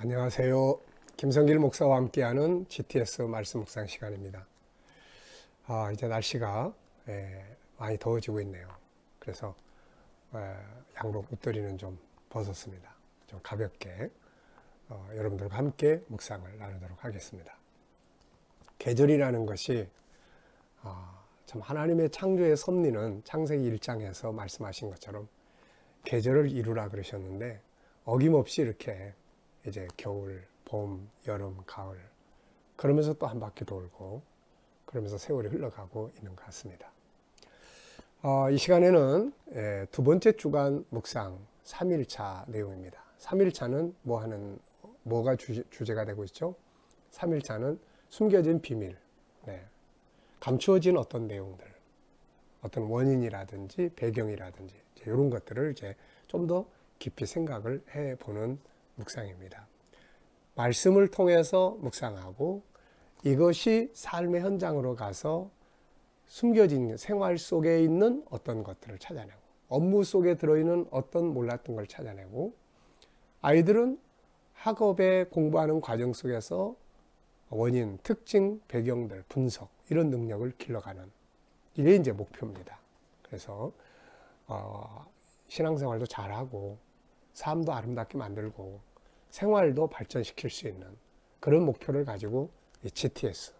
안녕하세요. 김성길 목사와 함께하는 GTS 말씀 묵상 시간입니다. 이제 날씨가 많이 더워지고 있네요. 그래서 양복 옷들이는 좀 벗었습니다. 좀 가볍게 여러분들과 함께 묵상을 나누도록 하겠습니다. 계절이라는 것이 참 하나님의 창조의 섭리는 창세기 1장에서 말씀하신 것처럼 계절을 이루라 그러셨는데 어김없이 이렇게 이제 겨울, 봄, 여름, 가을 그러면서 또 한 바퀴 돌고 그러면서 세월이 흘러가고 있는 것 같습니다. 이 시간에는 두 번째 주간 묵상 3일차 내용입니다. 3일차는 뭐가 주제가 되고 있죠? 3일차는 숨겨진 비밀, 감추어진 어떤 내용들, 어떤 원인이라든지 배경이라든지 이런 것들을 이제 좀 더 깊이 생각을 해보는 묵상입니다. 말씀을 통해서 묵상하고 이것이 삶의 현장으로 가서 숨겨진 생활 속에 있는 어떤 것들을 찾아내고 업무 속에 들어있는 어떤 몰랐던 걸 찾아내고 아이들은 학업에 공부하는 과정 속에서 원인, 특징, 배경들, 분석 이런 능력을 길러가는 이게 이제 목표입니다. 그래서 신앙생활도 잘하고 삶도 아름답게 만들고 생활도 발전시킬 수 있는 그런 목표를 가지고 이 GTS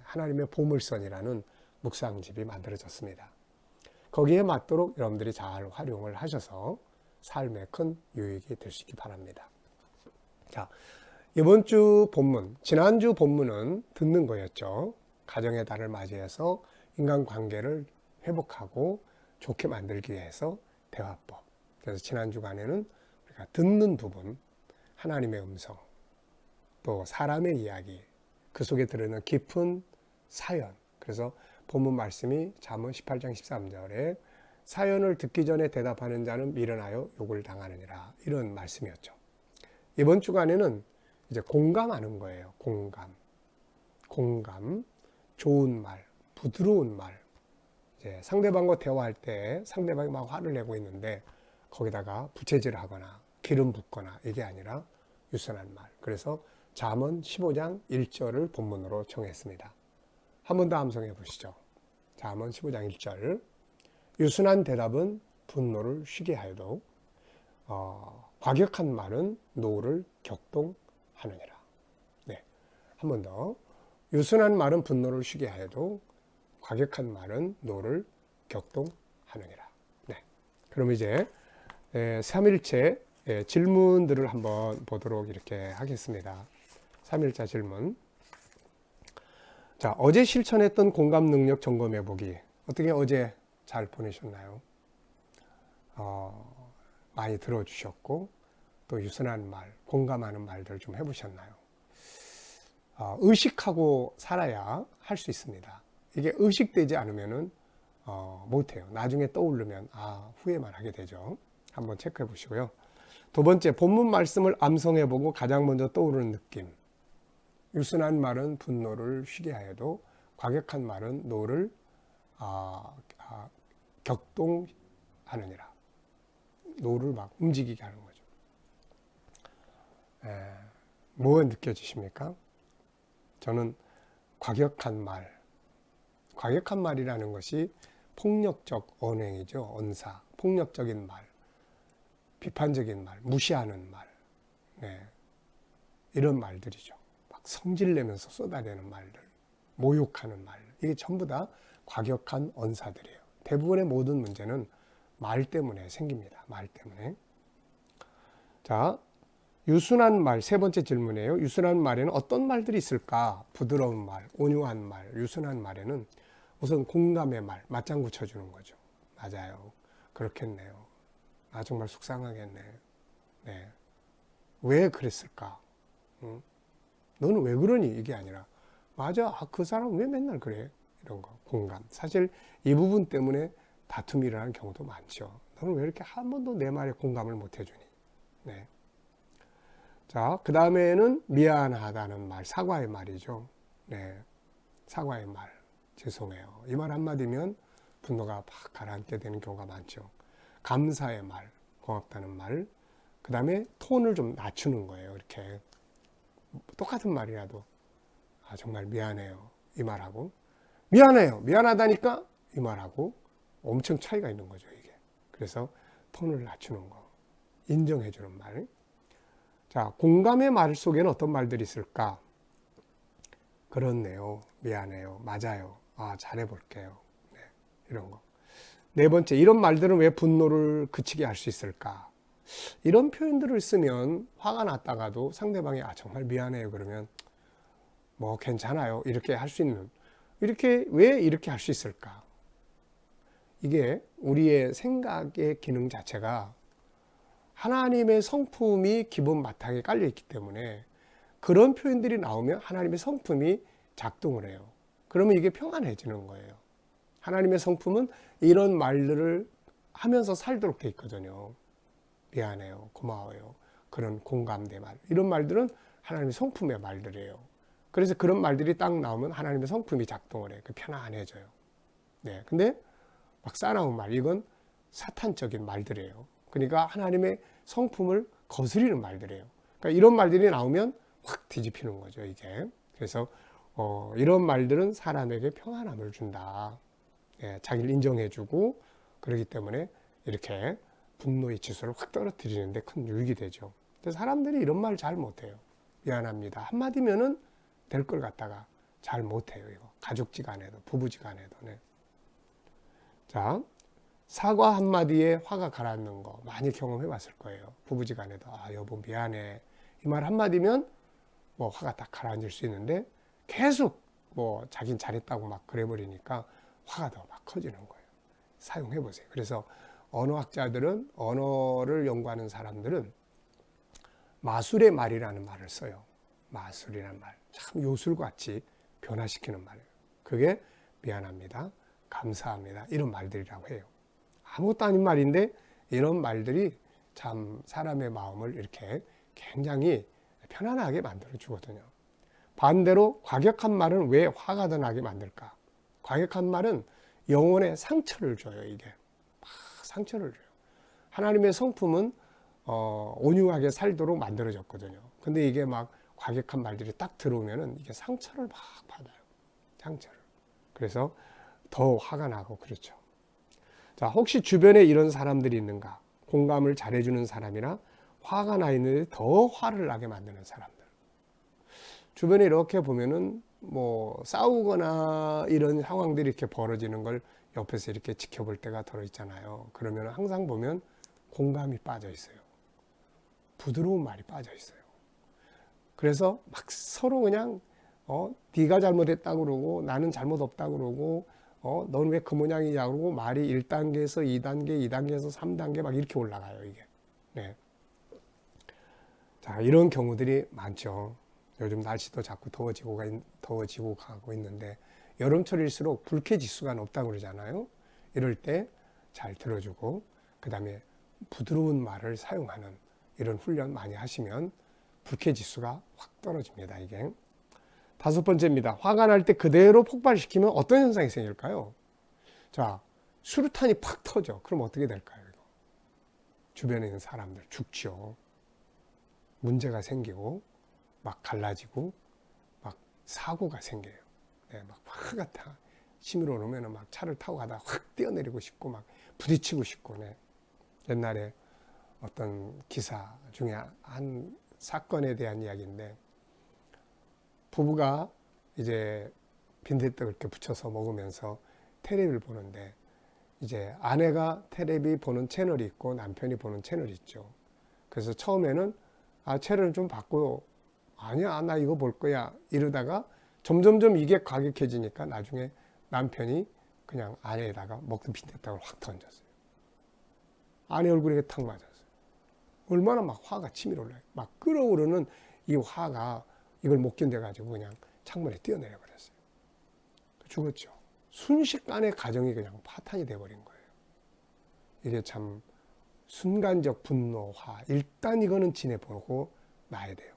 하나님의 보물선이라는 묵상집이 만들어졌습니다. 거기에 맞도록 여러분들이 잘 활용을 하셔서 삶에 큰 유익이 될 수 있기 바랍니다. 자, 이번 주 본문, 지난주 본문은 듣는 거였죠. 가정의 달을 맞이해서 인간관계를 회복하고 좋게 만들기 위해서 대화법. 그래서 지난 주간에는 우리가 듣는 부분, 하나님의 음성, 또 사람의 이야기, 그 속에 들어있는 깊은 사연. 그래서 본문 말씀이 잠언 18장 13절에 사연을 듣기 전에 대답하는 자는 미련하여 욕을 당하느니라 이런 말씀이었죠. 이번 주간에는 이제 공감하는 거예요. 공감, 좋은 말, 부드러운 말. 이제 상대방과 대화할 때 상대방이 막 화를 내고 있는데 거기다가 부채질하거나 기름 붓거나 이게 아니라 유순한 말. 그래서 잠언 15장 1절을 본문으로 정했습니다. 한 번 더 암송해 보시죠. 잠언 15장 1절. 유순한 대답은 분노를 쉬게 하여도 과격한 말은 노를 격동하느니라. 네, 한 번 더. 유순한 말은 분노를 쉬게 하여도 과격한 말은 노를 격동하느니라. 네, 그럼 이제 3일째 질문들을 한번 보도록 이렇게 하겠습니다. 3일차 질문. 자, 어제 실천했던 공감 능력 점검해 보기. 어떻게 어제 잘 보내셨나요? 많이 들어주셨고 또 유순한 말, 공감하는 말들 좀 해보셨나요? 의식하고 살아야 할 수 있습니다. 이게 의식되지 않으면은 못해요. 나중에 떠오르면 후회만 하게 되죠. 한번 체크해 보시고요. 두 번째, 본문 말씀을 암송해보고 가장 먼저 떠오르는 느낌. 유순한 말은 분노를 쉬게 하여도 과격한 말은 노를 격동하느니라. 노를 막 움직이게 하는 거죠. 뭐가 느껴지십니까? 저는 과격한 말이라는 것이 폭력적 언행이죠. 언사, 폭력적인 말. 비판적인 말, 무시하는 말, 이런 말들이죠. 막 성질내면서 쏟아내는 말들, 모욕하는 말, 이게 전부 다 과격한 언사들이에요. 대부분의 모든 문제는 말 때문에 생깁니다. 말 때문에. 자, 유순한 말, 세 번째 질문이에요. 유순한 말에는 어떤 말들이 있을까? 부드러운 말, 온유한 말, 유순한 말에는 우선 공감의 말, 맞장구 쳐주는 거죠. 맞아요. 그렇겠네요. 정말 속상하겠네. 네. 왜 그랬을까? 응? 너는 왜 그러니? 이게 아니라 맞아. 그 사람 왜 맨날 그래? 이런 거. 공감. 사실 이 부분 때문에 다툼이 일어나는 경우도 많죠. 너는 왜 이렇게 한 번도 내 말에 공감을 못 해주니? 네. 자, 그 다음에는 미안하다는 말, 사과의 말이죠. 네. 사과의 말. 죄송해요. 이 말 한마디면 분노가 팍 가라앉게 되는 경우가 많죠. 감사의 말, 고맙다는 말, 그 다음에 톤을 좀 낮추는 거예요. 이렇게 똑같은 말이라도 정말 미안해요 이 말하고 미안해요 미안하다니까 이 말하고 엄청 차이가 있는 거죠 이게. 그래서 톤을 낮추는 거, 인정해 주는 말. 자, 공감의 말 속에는 어떤 말들이 있을까? 그렇네요, 미안해요, 맞아요, 잘해볼게요, 네, 이런 거. 네 번째, 이런 말들은 왜 분노를 그치게 할 수 있을까? 이런 표현들을 쓰면 화가 났다가도 상대방이 정말 미안해요 그러면 뭐 괜찮아요 이렇게 할 수 있는, 이렇게 왜 이렇게 할 수 있을까? 이게 우리의 생각의 기능 자체가 하나님의 성품이 기본 바탕에 깔려 있기 때문에 그런 표현들이 나오면 하나님의 성품이 작동을 해요. 그러면 이게 평안해지는 거예요. 하나님의 성품은 이런 말들을 하면서 살도록 돼 있거든요. 미안해요, 고마워요, 그런 공감대 말, 이런 말들은 하나님의 성품의 말들이에요. 그래서 그런 말들이 딱 나오면 하나님의 성품이 작동을 해요. 편안해져요. 네, 근데 막 싸나운 말, 이건 사탄적인 말들이에요. 그러니까 하나님의 성품을 거스리는 말들이에요. 그러니까 이런 말들이 나오면 확 뒤집히는 거죠, 이게. 그래서 이런 말들은 사람에게 평안함을 준다. 예, 자기를 인정해주고 그러기 때문에 이렇게 분노의 지수를 확 떨어뜨리는데 큰 유익이 되죠. 근데 사람들이 이런 말 잘 못해요. 미안합니다 한마디면은 될 걸 갖다가 잘 못해요. 이거 가족지간에도 부부지간에도. 네. 자, 사과 한마디에 화가 가라앉는 거 많이 경험해 봤을 거예요. 부부지간에도 여보 미안해 이 말 한마디면 뭐 화가 딱 가라앉을 수 있는데 계속 뭐 자긴 잘했다고 막 그래 버리니까 화가 더 막 커지는 거예요. 사용해 보세요. 그래서 언어학자들은, 언어를 연구하는 사람들은 마술의 말이라는 말을 써요. 마술이라는 말, 참 요술같이 변화시키는 말이에요. 그게 미안합니다, 감사합니다 이런 말들이라고 해요. 아무것도 아닌 말인데 이런 말들이 참 사람의 마음을 이렇게 굉장히 편안하게 만들어 주거든요. 반대로 과격한 말은 왜 화가 더 나게 만들까? 과격한 말은 영혼에 상처를 줘요. 이게 막 상처를 줘요. 하나님의 성품은 온유하게 살도록 만들어졌거든요. 근데 이게 막 과격한 말들이 딱 들어오면은 이게 상처를 막 받아요. 상처를. 그래서 더 화가 나고 그렇죠. 자, 혹시 주변에 이런 사람들이 있는가? 공감을 잘해주는 사람이나 화가 나 있는데 더 화를 나게 만드는 사람들. 주변에 이렇게 보면은 뭐 싸우거나 이런 상황들이 이렇게 벌어지는 걸 옆에서 이렇게 지켜볼 때가 들어 있잖아요. 그러면 항상 보면 공감이 빠져 있어요. 부드러운 말이 빠져 있어요. 그래서 막 서로 그냥 네가 잘못했다고 그러고 나는 잘못 없다고 그러고 넌 왜 그 모양이냐 그러고 말이 1단계에서 2단계, 2단계에서 3단계 막 이렇게 올라가요, 이게. 네. 자, 이런 경우들이 많죠. 요즘 날씨도 자꾸 더워지고 가고 있는데 여름철일수록 불쾌 지수가 높다고 그러잖아요. 이럴 때 잘 들어주고 그 다음에 부드러운 말을 사용하는 이런 훈련 많이 하시면 불쾌 지수가 확 떨어집니다, 이게. 다섯 번째입니다. 화가 날 때 그대로 폭발시키면 어떤 현상이 생길까요? 자, 수류탄이 팍 터져. 그럼 어떻게 될까요? 이거? 주변에 있는 사람들 죽죠. 문제가 생기고 막 갈라지고 막 사고가 생겨요. 네, 막 화가 다 치밀어 오르면 막 차를 타고 가다가 확 뛰어내리고 싶고 막 부딪히고 싶고. 네. 옛날에 어떤 기사 중에 한 사건에 대한 이야기인데 부부가 이제 빈대떡을 이렇게 붙여서 먹으면서 텔레비를 보는데 이제 아내가 텔레비 보는 채널이 있고 남편이 보는 채널이 있죠. 그래서 처음에는 채널을 좀 바꾸고 아니야 나 이거 볼 거야 이러다가 점점점 이게 과격해지니까 나중에 남편이 그냥 아내에다가 먹던 빈대떡을 확 던졌어요. 아내 얼굴에 탁 맞았어요. 얼마나 막 화가 치밀어 올라요. 막 끓어오르는 이 화가 이걸 못 견뎌가지고 그냥 창문에 뛰어내려 버렸어요. 죽었죠. 순식간에 가정이 그냥 파탄이 돼버린 거예요. 이게 참 순간적 분노화. 일단 이거는 지내보고 나야 돼요.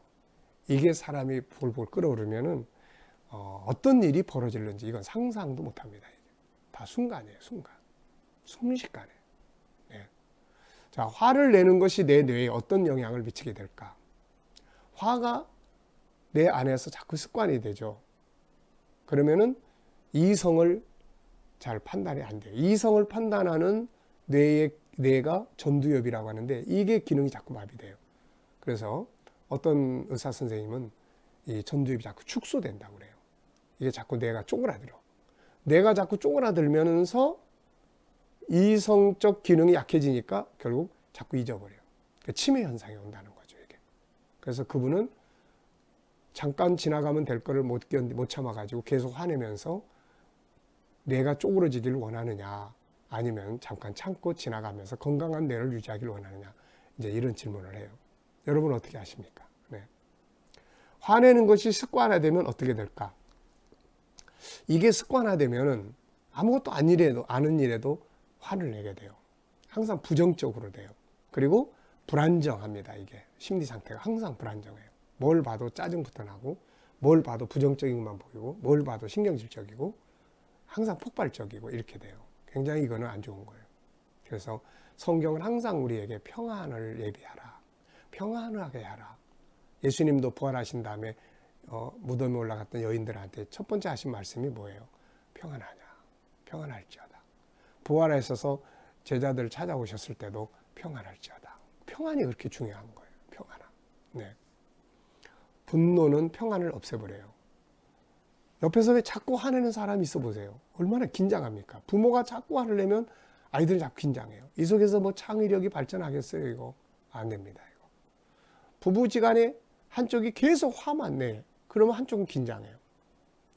이게 사람이 볼볼 끓어오르면은 어떤 일이 벌어질는지 이건 상상도 못합니다. 다 순간이에요. 순간. 순식간에. 네. 자, 화를 내는 것이 내 뇌에 어떤 영향을 미치게 될까? 화가 내 안에서 자꾸 습관이 되죠. 그러면은 이성을 잘 판단이 안 돼요. 이성을 판단하는 뇌가 전두엽이라고 하는데 이게 기능이 자꾸 마비돼요. 그래서 어떤 의사 선생님은 이 전두엽이 자꾸 축소된다고 그래요. 이게 자꾸 뇌가 쪼그라들어. 뇌가 자꾸 쪼그라들면서 이성적 기능이 약해지니까 결국 자꾸 잊어버려요. 그러니까 치매 현상이 온다는 거죠, 이게. 그래서 그분은 잠깐 지나가면 될 거를 못 참아가지고 계속 화내면서 뇌가 쪼그러지기를 원하느냐, 아니면 잠깐 참고 지나가면서 건강한 뇌를 유지하기를 원하느냐, 이제 이런 질문을 해요. 여러분 어떻게 하십니까? 네. 화내는 것이 습관화되면 어떻게 될까? 이게 습관화되면은 아무것도 아는 일에도 화를 내게 돼요. 항상 부정적으로 돼요. 그리고 불안정합니다. 이게 심리 상태가 항상 불안정해요. 뭘 봐도 짜증부터 나고, 뭘 봐도 부정적인 것만 보이고, 뭘 봐도 신경질적이고, 항상 폭발적이고 이렇게 돼요. 굉장히 이거는 안 좋은 거예요. 그래서 성경은 항상 우리에게 평안을 예비하라, 평안하게 하라. 예수님도 부활하신 다음에 무덤에 올라갔던 여인들한테 첫 번째 하신 말씀이 뭐예요? 평안하냐, 평안할지어다. 부활하셔서 제자들 찾아오셨을 때도 평안할지어다. 평안이 그렇게 중요한 거예요. 평안함. 네. 분노는 평안을 없애버려요. 옆에서 왜 자꾸 화내는 사람이 있어 보세요. 얼마나 긴장합니까? 부모가 자꾸 화를 내면 아이들이 자꾸 긴장해요. 이 속에서 뭐 창의력이 발전하겠어요? 이거 안 됩니다. 이거. 부부지간에 한쪽이 계속 화만 내. 그러면 한쪽은 긴장해요.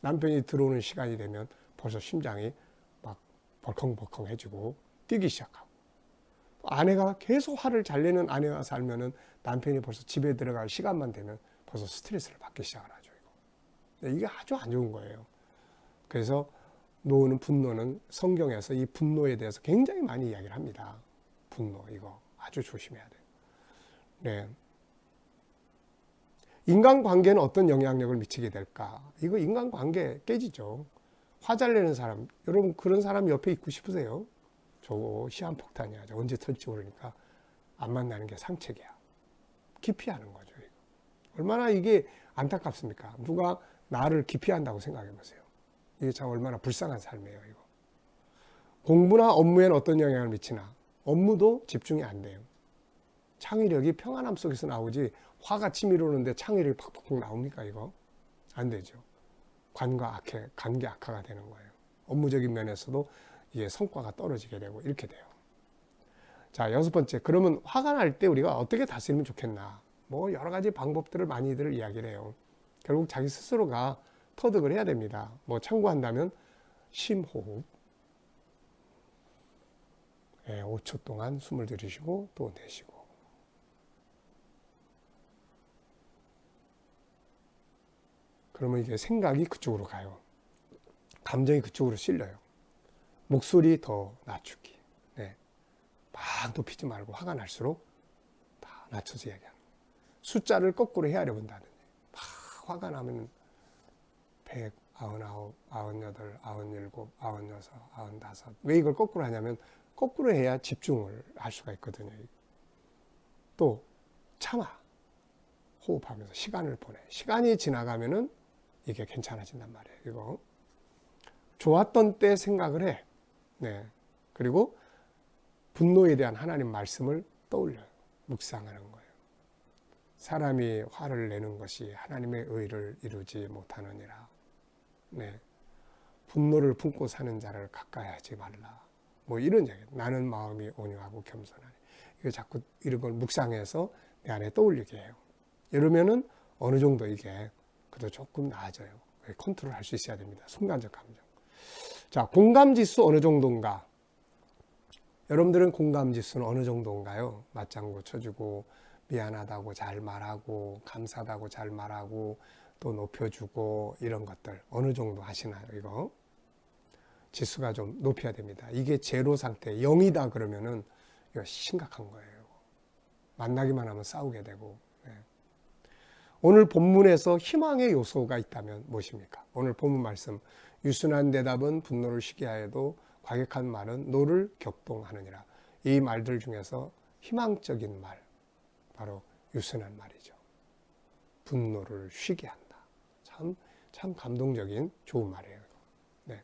남편이 들어오는 시간이 되면 벌써 심장이 막 벌컹벌컹해지고 뛰기 시작하고, 아내가 계속 화를 잘 내는 아내와 살면은 남편이 벌써 집에 들어갈 시간만 되면 벌써 스트레스를 받기 시작을 하죠. 이게 아주 안 좋은 거예요. 그래서 분노는 성경에서 이 분노에 대해서 굉장히 많이 이야기를 합니다. 분노, 이거 아주 조심해야 돼요. 네. 인간관계는 어떤 영향력을 미치게 될까? 이거 인간관계 깨지죠. 화 잘 내는 사람, 여러분 그런 사람 옆에 있고 싶으세요? 저거 시한폭탄이야. 언제 터질지 모르니까 안 만나는 게 상책이야. 기피하는 거죠. 이거. 얼마나 이게 안타깝습니까? 누가 나를 기피한다고 생각해 보세요. 이게 참 얼마나 불쌍한 삶이에요, 이거. 공부나 업무에는 어떤 영향을 미치나? 업무도 집중이 안 돼요. 창의력이 평안함 속에서 나오지, 화가 치밀어 오는데 창의력이 팍팍 나옵니까, 이거? 안 되죠. 관계 악화가 되는 거예요. 업무적인 면에서도 이게 성과가 떨어지게 되고 이렇게 돼요. 자, 6번째. 그러면 화가 날 때 우리가 어떻게 다스리면 좋겠나? 뭐 여러 가지 방법들을 많이들 이야기를 해요. 결국 자기 스스로가 터득을 해야 됩니다. 뭐 참고한다면 심호흡, 5초 동안 숨을 들이쉬고 또 내쉬고, 그러면 이게 생각이 그쪽으로 가요. 감정이 그쪽으로 실려요. 목소리 더 낮추기. 네. 막 높이지 말고 화가 날수록 다 낮춰서 얘기하는 거예요. 숫자를 거꾸로 헤아려 본다든지. 막 화가 나면 100, 99, 98, 97, 96, 95. 왜 이걸 거꾸로 하냐면 거꾸로 해야 집중을 할 수가 있거든요. 또 참아. 호흡하면서 시간을 보내. 시간이 지나가면은 이게 괜찮아진단 말이에요. 이거. 좋았던 때 생각을 해. 네. 그리고 분노에 대한 하나님 말씀을 떠올려요. 묵상하는 거예요. 사람이 화를 내는 것이 하나님의 의를 이루지 못하느니라. 네. 분노를 품고 사는 자를 가까이 하지 말라. 뭐 이런 얘기. 나는 마음이 온유하고 겸손하니. 이거 자꾸 이런 걸 묵상해서 내 안에 떠올리게 해요. 이러면은 어느 정도 이게 그래도 조금 나아져요. 컨트롤 할 수 있어야 됩니다. 순간적 감정. 자, 공감 지수 어느 정도인가? 여러분들은 공감 지수는 어느 정도인가요? 맞장구 쳐주고, 미안하다고 잘 말하고, 감사하다고 잘 말하고, 또 높여주고, 이런 것들 어느 정도 하시나요? 이거 지수가 좀 높여야 됩니다. 이게 제로 상태, 0이다 그러면은 이거 심각한 거예요. 만나기만 하면 싸우게 되고. 네. 오늘 본문에서 희망의 요소가 있다면 무엇입니까? 오늘 본문 말씀, 유순한 대답은 분노를 시기하여도 과격한 말은 노를 격동하느니라. 이 말들 중에서 희망적인 말, 바로 유순한 말이죠. 분노를 쉬게 한다. 참 감동적인 좋은 말이에요. 네.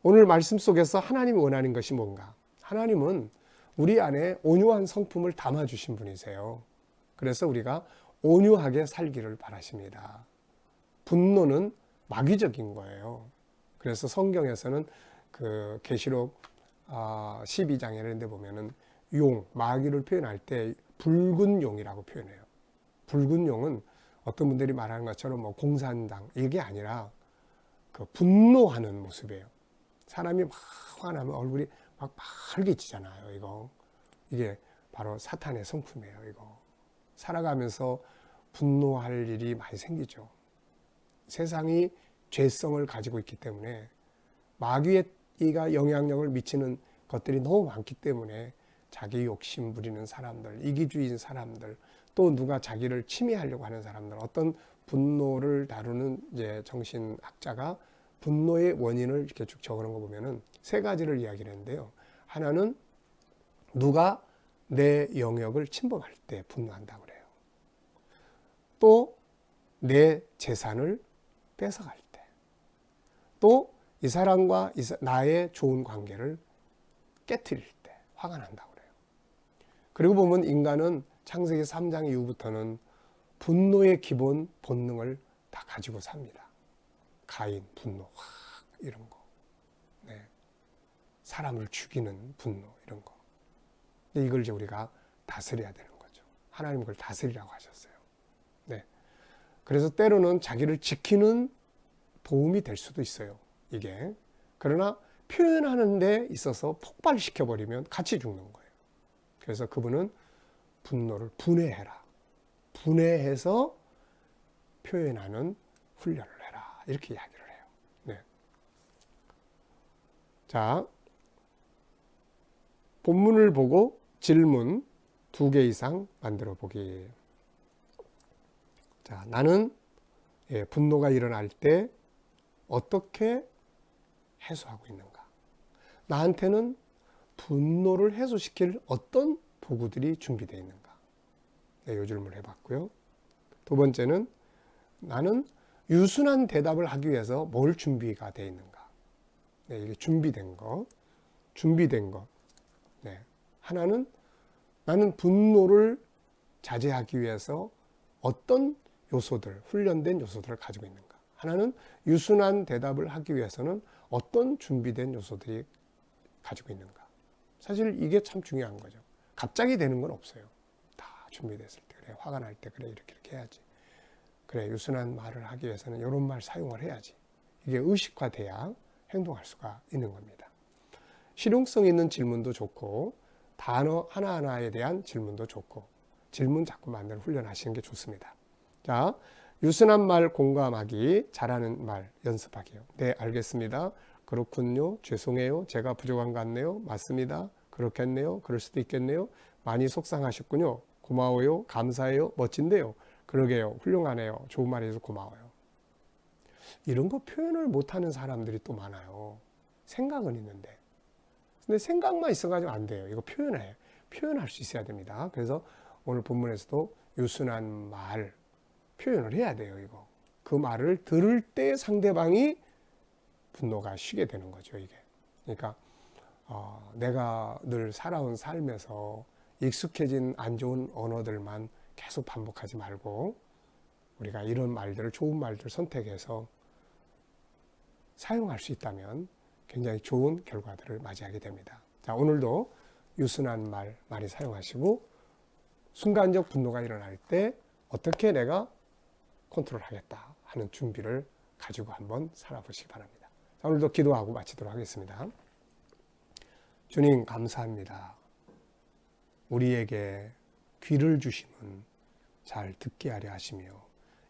오늘 말씀 속에서 하나님이 원하는 것이 뭔가? 하나님은 우리 안에 온유한 성품을 담아주신 분이세요. 그래서 우리가 온유하게 살기를 바라십니다. 분노는 마귀적인 거예요. 그래서 성경에서는 그 계시록 12장에 이런 데 보면은 용, 마귀를 표현할 때 붉은 용이라고 표현해요. 붉은 용은 어떤 분들이 말하는 것처럼 뭐 공산당 이게 아니라 그 분노하는 모습이에요. 사람이 막 화나면 얼굴이 막 빨개지잖아요. 이게 바로 사탄의 성품이에요. 이거 살아가면서 분노할 일이 많이 생기죠. 세상이 죄성을 가지고 있기 때문에 마귀가 영향력을 미치는 것들이 너무 많기 때문에 자기 욕심 부리는 사람들, 이기주의인 사람들, 또 누가 자기를 침해하려고 하는 사람들, 어떤 분노를 다루는 이제 정신학자가 분노의 원인을 이렇게 쭉 적어놓은 거 보면은 세 가지를 이야기를 했는데요. 하나는 누가 내 영역을 침범할 때 분노한다고 그래요. 또 내 재산을 뺏어갈 때, 또 이 사람과 나의 좋은 관계를 깨트릴 때 화가 난다고 그래요. 그리고 보면 인간은 창세기 3장 이후부터는 분노의 기본 본능을 다 가지고 삽니다. 가인, 분노, 이런 거. 네. 사람을 죽이는 분노, 이런 거. 이걸 이제 우리가 다스려야 되는 거죠. 하나님 그걸 다스리라고 하셨어요. 네. 그래서 때로는 자기를 지키는 도움이 될 수도 있어요. 이게. 그러나 표현하는 데 있어서 폭발시켜버리면 같이 죽는 거예요. 그래서 그분은 분노를 분해해라. 분해해서 표현하는 훈련을 해라. 이렇게 이야기를 해요. 네. 자, 본문을 보고 질문 2개 이상 만들어 보기. 자, 나는 분노가 일어날 때 어떻게 해소하고 있는가? 나한테는 분노를 해소시킬 어떤 도구들이 준비되어 있는가? 네, 이 질문을 해봤고요. 두 번째는 나는 유순한 대답을 하기 위해서 뭘 준비가 되어 있는가? 네, 이게 준비된 거. 네. 하나는 나는 분노를 자제하기 위해서 어떤 요소들, 훈련된 요소들을 가지고 있는가? 하나는 유순한 대답을 하기 위해서는 어떤 준비된 요소들이 가지고 있는가? 사실 이게 참 중요한 거죠. 갑자기 되는 건 없어요. 다 준비됐을 때, 그래, 화가 날 때, 그래, 이렇게 해야지. 그래, 유순한 말을 하기 위해서는 이런 말 사용을 해야지. 이게 의식화돼야 행동할 수가 있는 겁니다. 실용성 있는 질문도 좋고, 단어 하나하나에 대한 질문도 좋고, 질문 자꾸 만드는 훈련하시는 게 좋습니다. 자, 유순한 말 공감하기, 잘하는 말 연습하기요. 네, 알겠습니다. 그렇군요. 죄송해요. 제가 부족한 것 같네요. 맞습니다. 그렇겠네요. 그럴 수도 있겠네요. 많이 속상하셨군요. 고마워요. 감사해요. 멋진데요. 그러게요. 훌륭하네요. 좋은 말해줘서 고마워요. 이런 거 표현을 못하는 사람들이 또 많아요. 생각은 있는데. 근데 생각만 있어가지고 안 돼요. 이거 표현할 수 있어야 됩니다. 그래서 오늘 본문에서도 유순한 말, 표현을 해야 돼요. 이거. 그 말을 들을 때 상대방이 분노가 쉬게 되는 거죠. 이게. 그러니까 내가 늘 살아온 삶에서 익숙해진 안 좋은 언어들만 계속 반복하지 말고 우리가 이런 말들을, 좋은 말들을 선택해서 사용할 수 있다면 굉장히 좋은 결과들을 맞이하게 됩니다. 자, 오늘도 유순한 말 많이 사용하시고 순간적 분노가 일어날 때 어떻게 내가 컨트롤하겠다 하는 준비를 가지고 한번 살아보시기 바랍니다. 자, 오늘도 기도하고 마치도록 하겠습니다. 주님 감사합니다. 우리에게 귀를 주심은 잘 듣게 하려 하시며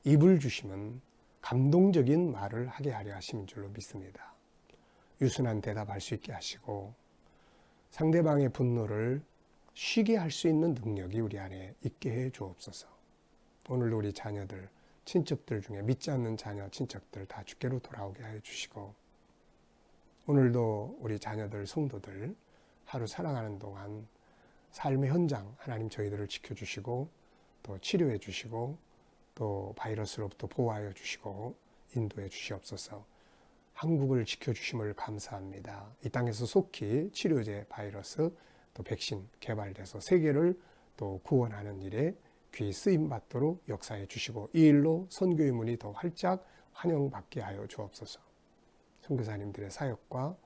입을 주심은 감동적인 말을 하게 하려 하시는 줄로 믿습니다. 유순한 대답할 수 있게 하시고 상대방의 분노를 쉬게 할 수 있는 능력이 우리 안에 있게 해 주옵소서. 오늘도 우리 자녀들, 친척들 중에 믿지 않는 자녀, 친척들 다 주께로 돌아오게 해 주시고 오늘도 우리 자녀들, 성도들 하루 살아가는 동안 삶의 현장 하나님 저희들을 지켜주시고 또 치료해 주시고 또 바이러스로부터 보호하여 주시고 인도해 주시옵소서. 한국을 지켜주심을 감사합니다. 이 땅에서 속히 치료제, 바이러스, 또 백신 개발돼서 세계를 또 구원하는 일에 귀히 쓰임받도록 역사해 주시고 이 일로 선교의 문이 더 활짝 환영받게 하여 주옵소서. 선교사님들의 사역과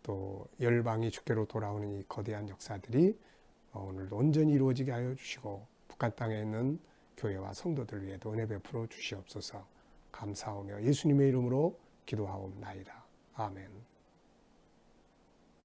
또 열방이 주께로 돌아오는 이 거대한 역사들이 오늘도 온전히 이루어지게 하여 주시고 북한 땅에 있는 교회와 성도들 위에도 은혜 베풀어 주시옵소서. 감사하며 예수님의 이름으로 기도하옵나이다. 아멘.